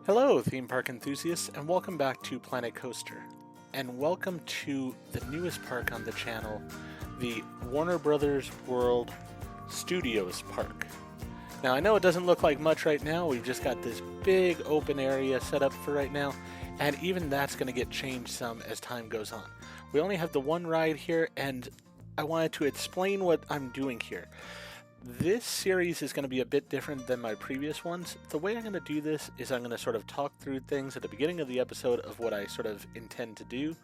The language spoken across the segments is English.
Hello, theme park enthusiasts, and welcome back to Planet Coaster. And welcome to the newest park on the channel, the Warner Brothers World Studios Park. Now, I know it doesn't look like much right now. We've just got this big open area set up for right now, and even that's going to get changed some as time goes on. We only have the one ride here, and I wanted to explain what I'm doing here. This series is going to be a bit different than my previous ones. The way I'm going to do this is I'm going to sort of talk through things at the beginning of the episode of what I sort of intend to do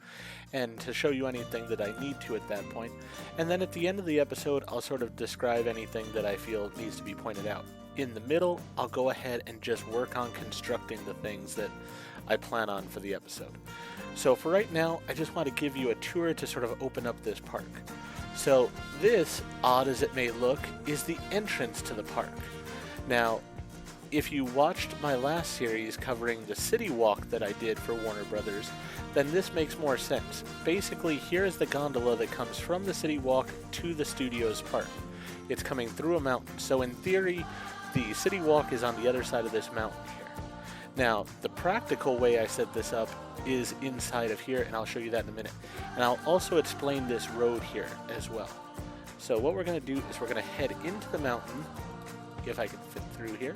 and to show you anything that I need to at that point. And then at the end of the episode, I'll sort of describe anything that I feel needs to be pointed out. In the middle, I'll go ahead and just work on constructing the things that I plan on for the episode. So for right now, I just want to give you a tour to sort of open up this park. So this, odd as it may look, is the entrance to the park. Now, if you watched my last series covering the city walk that I did for Warner Brothers, then this makes more sense. Basically, here is the gondola that comes from the city walk to the studio's park. It's coming through a mountain, so in theory, the city walk is on the other side of this mountain here. Now, the practical way I set this up is inside of here, and I'll show you that in a minute. And I'll also explain this road here as well. So what we're going to do is we're going to head into the mountain, if I can fit through here.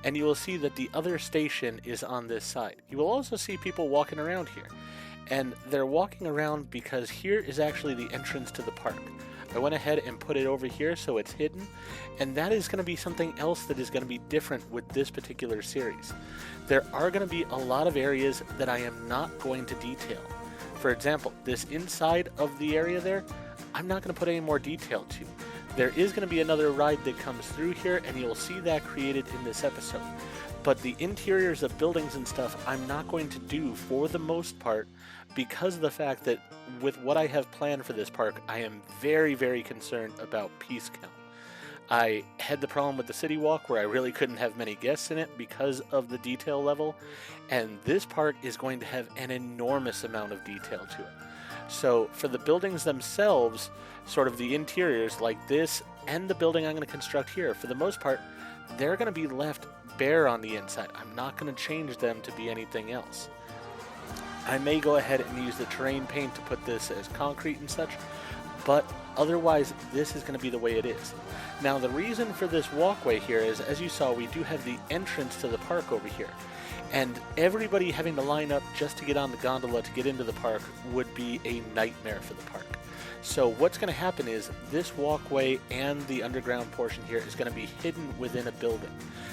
And you will see that the other station is on this side. You will also see people walking around here. And they're walking around because here is actually the entrance to the park. I went ahead and put it over here so it's hidden, and that is going to be something else that is going to be different with this particular series. There are going to be a lot of areas that I am not going to detail. For example, this inside of the area there, I'm not going to put any more detail to. There is going to be another ride that comes through here, and you'll see that created in this episode. But the interiors of buildings and stuff I'm not going to do for the most part because of the fact that with what I have planned for this park, I am very, very concerned about piece count. I had the problem with the city walk where I really couldn't have many guests in it because of the detail level, and this park is going to have an enormous amount of detail to it. So for the buildings themselves, sort of the interiors like this and the building I'm going to construct here, for the most part, they're going to be left bare on the inside. I'm not going to change them to be anything else. I may go ahead and use the terrain paint to put this as concrete and such, but otherwise this is going to be the way it is. Now the reason for this walkway here is, as you saw, we do have the entrance to the park over here. And everybody having to line up just to get on the gondola to get into the park would be a nightmare for the park. So what's going to happen is this walkway and the underground portion here is going to be hidden within a building.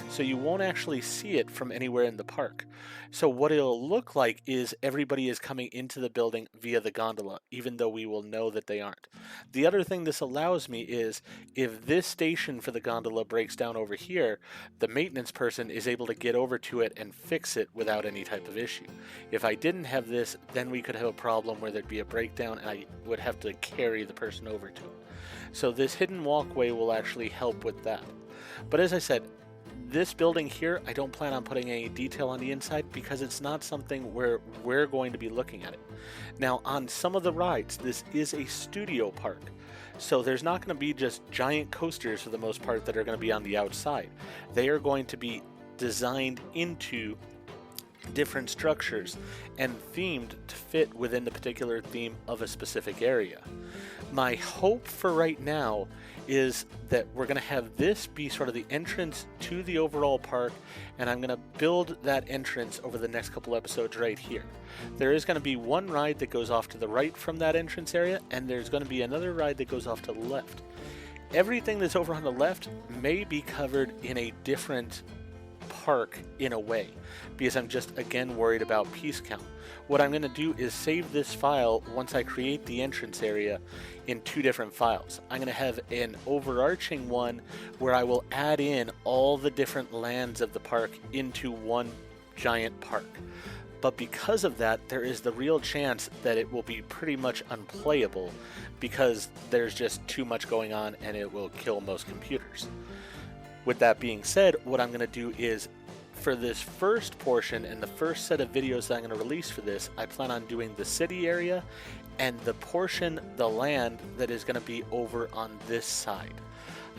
So you won't actually see it from anywhere in the park. So what it'll look like is everybody is coming into the building via the gondola, even though we will know that they aren't. The other thing this allows me is if this station for the gondola breaks down over here, the maintenance person is able to get over to it and fix it without any type of issue. If I didn't have this, then we could have a problem where there'd be a breakdown and I would have to carry the person over to it. So this hidden walkway will actually help with that. But as I said, this building here, I don't plan on putting any detail on the inside because it's not something where we're going to be looking at it. Now, on some of the rides, this is a studio park. So there's not going to be just giant coasters for the most part that are going to be on the outside. They are going to be designed into different structures and themed to fit within the particular theme of a specific area. My hope for right now is that we're going to have this be sort of the entrance to the overall park, and I'm going to build that entrance over the next couple episodes right here. There is going to be one ride that goes off to the right from that entrance area, and there's going to be another ride that goes off to the left. Everything that's over on the left may be covered in a different park in a way, because I'm just again worried about piece count. What I'm going to do is save this file once I create the entrance area in two different files. I'm going to have an overarching one where I will add in all the different lands of the park into one giant park. But because of that, there is the real chance that it will be pretty much unplayable because there's just too much going on and it will kill most computers. With that being said, what I'm going to do is for this first portion and the first set of videos that I'm going to release for this, I plan on doing the city area and the portion, the land that is going to be over on this side.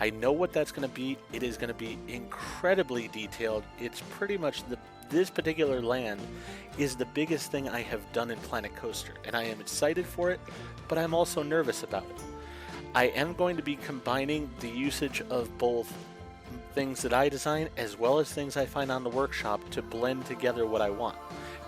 I know what that's going to be. It is going to be incredibly detailed. It's pretty much this particular land is the biggest thing I have done in Planet Coaster, and I am excited for it, but I'm also nervous about it. I am going to be combining the usage of both things that I design as well as things I find on the workshop to blend together what I want.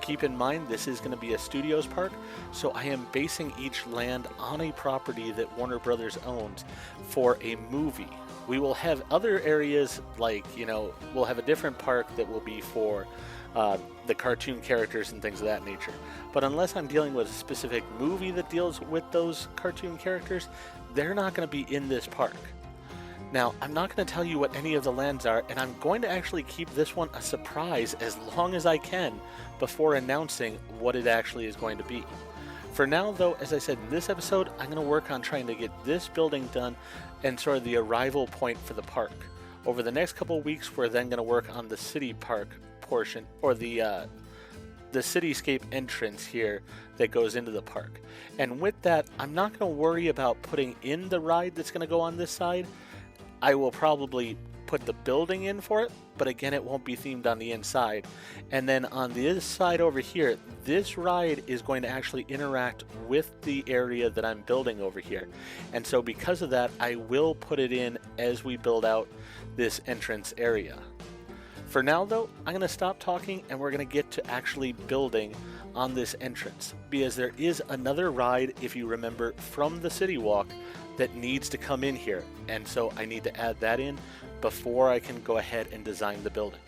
Keep in mind, this is going to be a studios park, so I am basing each land on a property that Warner Brothers owns for a movie. We will have other areas like, we'll have a different park that will be for the cartoon characters and things of that nature. But unless I'm dealing with a specific movie that deals with those cartoon characters, they're not going to be in this park. Now, I'm not going to tell you what any of the lands are, and I'm going to actually keep this one a surprise as long as I can before announcing what it actually is going to be. For now, though, as I said in this episode, I'm going to work on trying to get this building done and sort of the arrival point for the park. Over the next couple of weeks, we're then going to work on the city park portion, or the cityscape entrance here that goes into the park. And with that, I'm not going to worry about putting in the ride that's going to go on this side. I will probably put the building in for it, but again, it won't be themed on the inside. And then on the other side over here, this ride is going to actually interact with the area that I'm building over here. And so because of that, I will put it in as we build out this entrance area. For now, though, I'm going to stop talking and we're going to get to actually building on this entrance, because there is another ride, if you remember, from the City Walk that needs to come in here, and so I need to add that in before I can go ahead and design the building.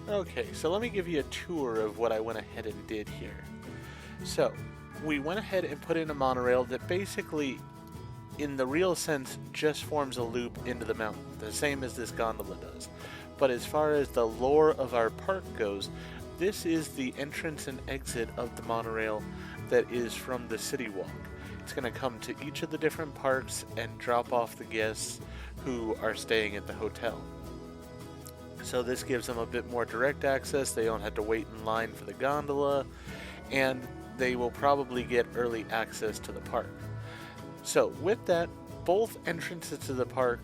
Okay, so let me give you a tour of what I went ahead and did here. So, we went ahead and put in a monorail that basically, in the real sense, just forms a loop into the mountain, the same as this gondola does. But as far as the lore of our park goes, this is the entrance and exit of the monorail that is from the City Walk. It's going to come to each of the different parks and drop off the guests who are staying at the hotel. So this gives them a bit more direct access. They don't have to wait in line for the gondola, and they will probably get early access to the park. So with that, both entrances to the park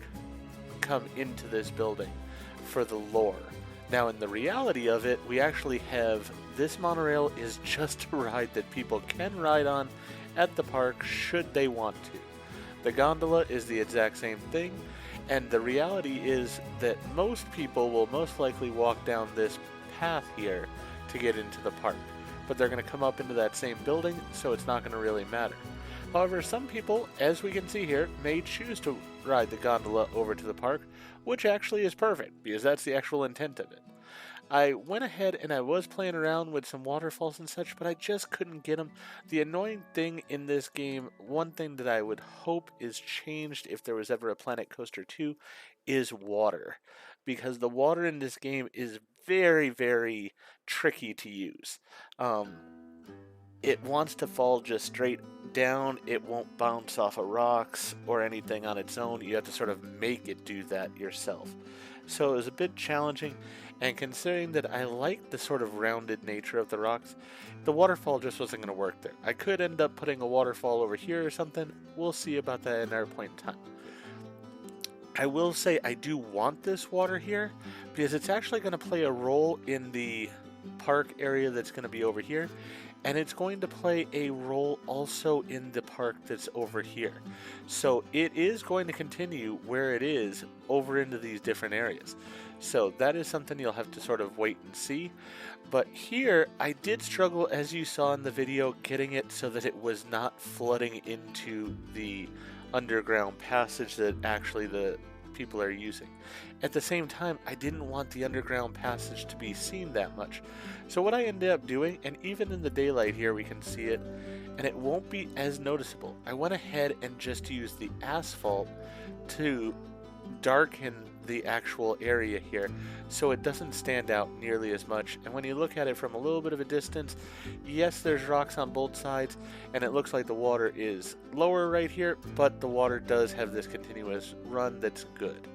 come into this building for the lore. Now in the reality of it, we actually have this monorail is just a ride that people can ride on at the park should they want to. The gondola is the exact same thing, and the reality is that most people will most likely walk down this path here to get into the park, but they're going to come up into that same building, so it's not going to really matter. However, some people, as we can see here, may choose to ride the gondola over to the park, which actually is perfect, because that's the actual intent of it. I went ahead and I was playing around with some waterfalls and such, but I just couldn't get them. The annoying thing in this game, one thing that I would hope is changed if there was ever a Planet Coaster 2, is water. Because the water in this game is very, very tricky to use. It wants to fall just straight down. It won't bounce off of rocks or anything on its own. You have to sort of make it do that yourself. So it was a bit challenging, and considering that I like the sort of rounded nature of the rocks, the waterfall just wasn't going to work there. I could end up putting a waterfall over here or something. We'll see about that at another point in time. I will say I do want this water here because it's actually going to play a role in the park area that's going to be over here, and it's going to play a role also in the park that's over here. So it is going to continue where it is over into these different areas. So that is something you'll have to sort of wait and see. But here I did struggle, as you saw in the video, getting it so that it was not flooding into the underground passage that actually the people are using. At the same time, I didn't want the underground passage to be seen that much. So what I ended up doing, and even in the daylight here we can see it, and it won't be as noticeable, I went ahead and just used the asphalt to darken the actual area here so it doesn't stand out nearly as much. And when you look at it from a little bit of a distance, yes, there's rocks on both sides, and it looks like the water is lower right here, but the water does have this continuous run that's good.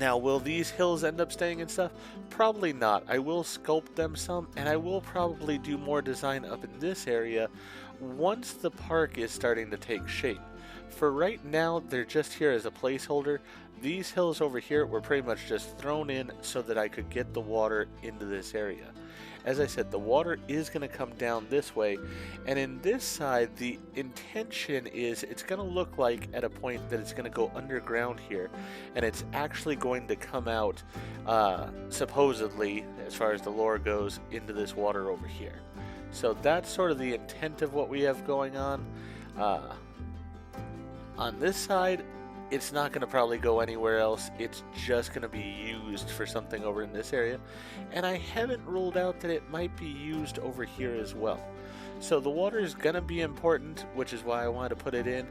Now, will these hills end up staying and stuff? Probably not. I will sculpt them some, and I will probably do more design up in this area once the park is starting to take shape. For right now, they're just here as a placeholder. These hills over here were pretty much just thrown in so that I could get the water into this area. As I said, the water is going to come down this way, and in this side, the intention is it's going to look like at a point that it's going to go underground here, and it's actually going to come out, supposedly, as far as the lore goes, into this water over here. So that's sort of the intent of what we have going on. On this side, it's not going to probably go anywhere else. It's just going to be used for something over in this area. And I haven't ruled out that it might be used over here as well. So the water is going to be important, which is why I wanted to put it in.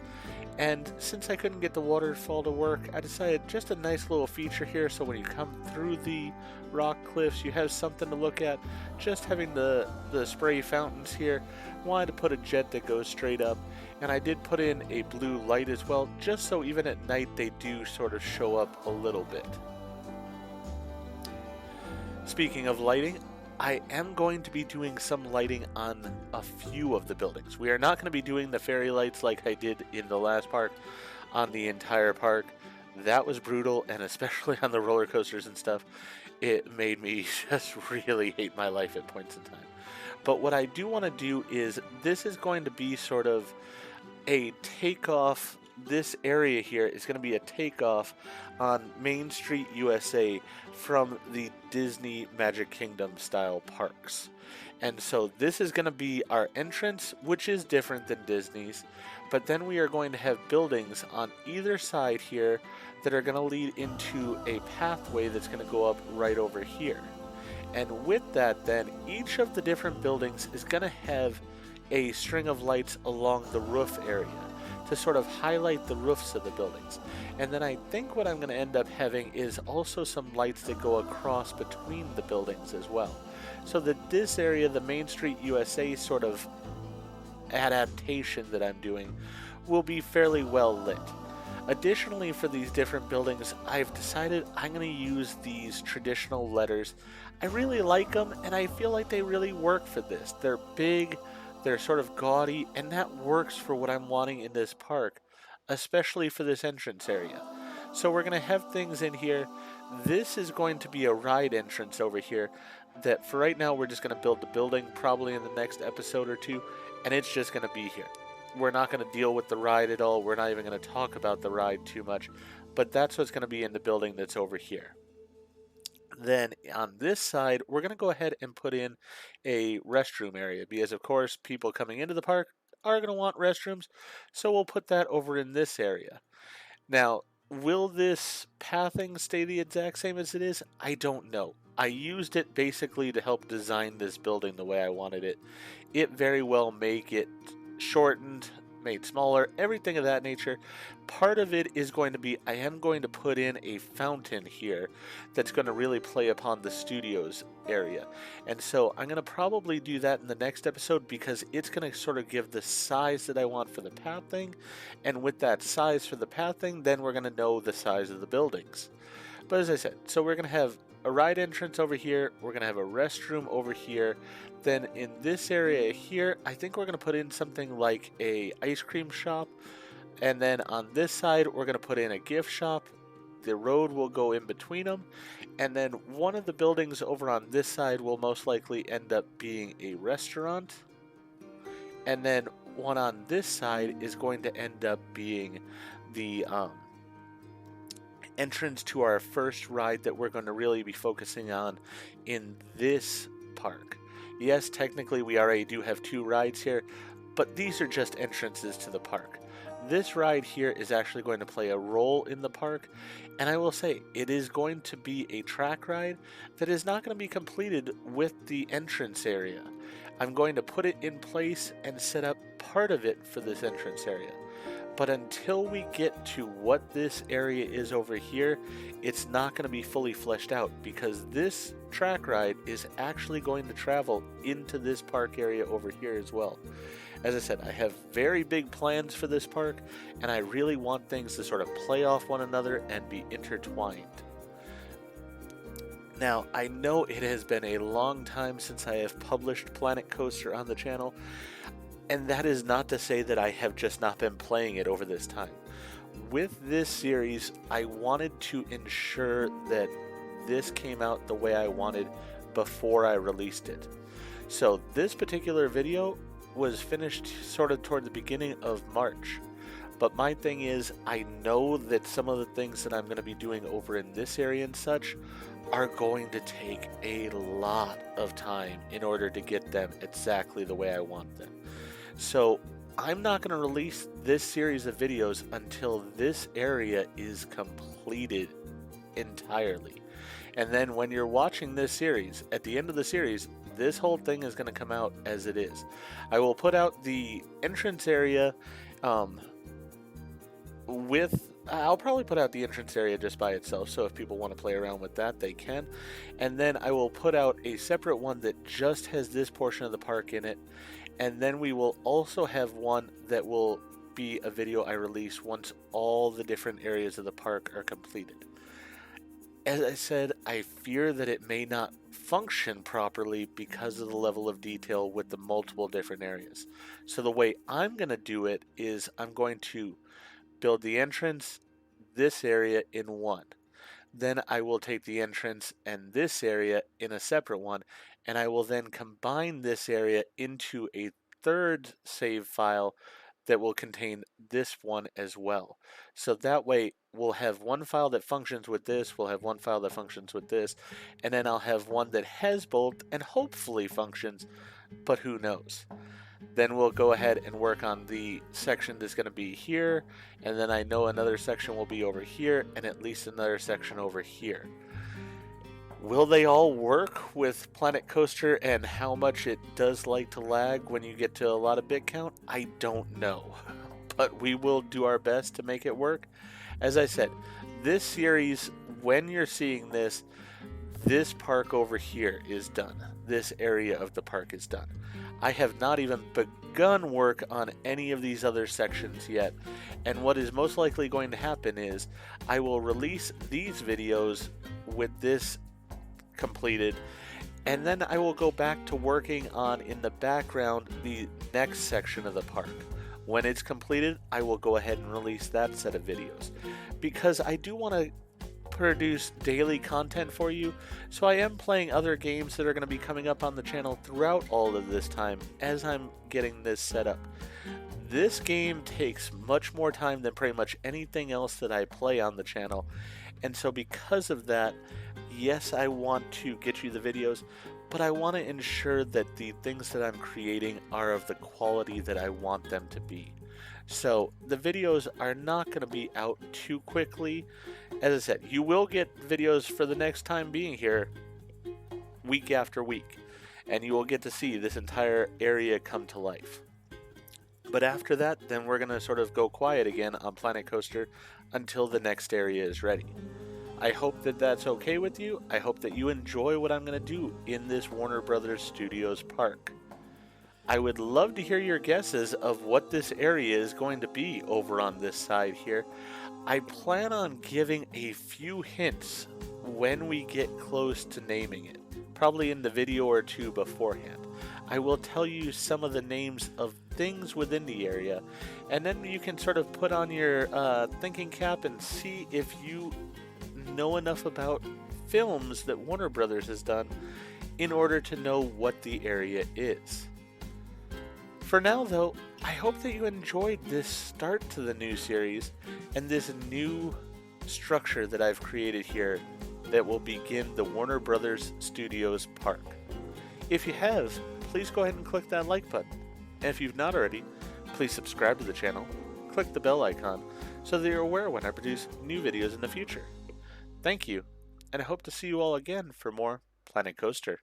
And since I couldn't get the waterfall to work, I decided just a nice little feature here, so when you come through the rock cliffs, you have something to look at. Just having the spray fountains here, wanted to put a jet that goes straight up, and I did put in a blue light as well, just so even at night they do sort of show up a little bit. Speaking of lighting, I am going to be doing some lighting on a few of the buildings. We are not going to be doing the fairy lights like I did in the last park on the entire park. That was brutal, and especially on the roller coasters and stuff, it made me just really hate my life at points in time. But what I do want to do is, this is going to be sort of a takeoff this area here is going to be a takeoff on Main Street, USA from the Disney Magic Kingdom style parks. And so this is going to be our entrance, which is different than Disney's. But then we are going to have buildings on either side here that are going to lead into a pathway that's going to go up right over here. And with that, then, each of the different buildings is going to have a string of lights along the roof area to sort of highlight the roofs of the buildings. And then I think what I'm going to end up having is also some lights that go across between the buildings as well. So that this area, the Main Street USA sort of adaptation that I'm doing, will be fairly well lit. Additionally, for these different buildings, I've decided I'm going to use these traditional letters. I really like them, and I feel like they really work for this. They're big, they're sort of gaudy, and that works for what I'm wanting in this park, especially for this entrance area. So we're going to have things in here. This is going to be a ride entrance over here that for right now we're just going to build the building probably in the next episode or two, and it's just going to be here. We're not going to deal with the ride at all. We're not even going to talk about the ride too much, but that's what's going to be in the building that's over here. Then on this side, we're going to go ahead and put in a restroom area because, of course, people coming into the park are going to want restrooms, so we'll put that over in this area. Now, will this pathing stay the exact same as it is? I don't know. I used it basically to help design this building the way I wanted it. It very well may get shortened, made smaller, everything of that nature. Part of it is going to be, I am going to put in a fountain here that's going to really play upon the studios area. And so I'm going to probably do that in the next episode because it's going to sort of give the size that I want for the pathing. And with that size for the pathing, then we're going to know the size of the buildings. But as I said, so we're going to have a ride entrance over here. We're going to have a restroom over here. Then in this area here, I think we're going to put in something like a ice cream shop. And then on this side, we're going to put in a gift shop. The road will go in between them. And then one of the buildings over on this side will most likely end up being a restaurant. And then one on this side is going to end up being the entrance to our first ride that we're going to really be focusing on in this park. Yes, technically we already do have two rides here, but these are just entrances to the park. This ride here is actually going to play a role in the park, and I will say it is going to be a track ride that is not going to be completed with the entrance area. I'm going to put it in place and set up part of it for this entrance area. But until we get to what this area is over here, it's not going to be fully fleshed out because this track ride is actually going to travel into this park area over here as well. As I said, I have very big plans for this park, and I really want things to sort of play off one another and be intertwined. Now, I know it has been a long time since I have published Planet Coaster on the channel, and that is not to say that I have just not been playing it over this time. With this series, I wanted to ensure that this came out the way I wanted before I released it. So this particular video was finished sort of toward the beginning of March. But my thing is, I know that some of the things that I'm going to be doing over in this area and such are going to take a lot of time in order to get them exactly the way I want them. So I'm not going to release this series of videos until this area is completed entirely. And then when you're watching this series, at the end of the series, this whole thing is going to come out as it is. I will put out the entrance area I'll probably put out the entrance area just by itself, so if people want to play around with that, they can. And then I will put out a separate one that just has this portion of the park in it. And then we will also have one that will be a video I release once all the different areas of the park are completed. As I said, I fear that it may not function properly because of the level of detail with the multiple different areas. So the way I'm going to do it is I'm going to build the entrance, this area in one. Then I will take the entrance and this area in a separate one, and I will then combine this area into a third save file that will contain this one as well. So that way we'll have one file that functions with this, we'll have one file that functions with this, and then I'll have one that has both and hopefully functions, but who knows. Then we'll go ahead and work on the section that's going to be here, and then I know another section will be over here, and at least another section over here. Will they all work with Planet Coaster and how much it does like to lag when you get to a lot of bit count? I don't know, but we will do our best to make it work. As I said, this series, when you're seeing this, this park over here is done. This area of the park is done. I have not even begun work on any of these other sections yet, and what is most likely going to happen is I will release these videos with this completed, and then I will go back to working on, in the background, the next section of the park. When it's completed, I will go ahead and release that set of videos, because I do want to produce daily content for you. So I am playing other games that are going to be coming up on the channel throughout all of this time as I'm getting this set up. This game takes much more time than pretty much anything else that I play on the channel, and so because of that, yes, I want to get you the videos, but I want to ensure that the things that I'm creating are of the quality that I want them to be. So the videos are not going to be out too quickly. As I said, you will get videos for the next time being here week after week, and you will get to see this entire area come to life. But after that, then we're going to sort of go quiet again on Planet Coaster until the next area is ready. I hope that that's okay with you. I hope that you enjoy what I'm going to do in this Warner Brothers Studios park. I would love to hear your guesses of what this area is going to be over on this side here. I plan on giving a few hints when we get close to naming it, probably in the video or two beforehand. I will tell you some of the names of things within the area, and then you can sort of put on your thinking cap and see if you know enough about films that Warner Brothers has done in order to know what the area is. For now, though, I hope that you enjoyed this start to the new series and this new structure that I've created here that will begin the Warner Brothers Studios park. If you have, please go ahead and click that like button. And if you've not already, please subscribe to the channel, click the bell icon so that you're aware when I produce new videos in the future. Thank you, and I hope to see you all again for more Planet Coaster.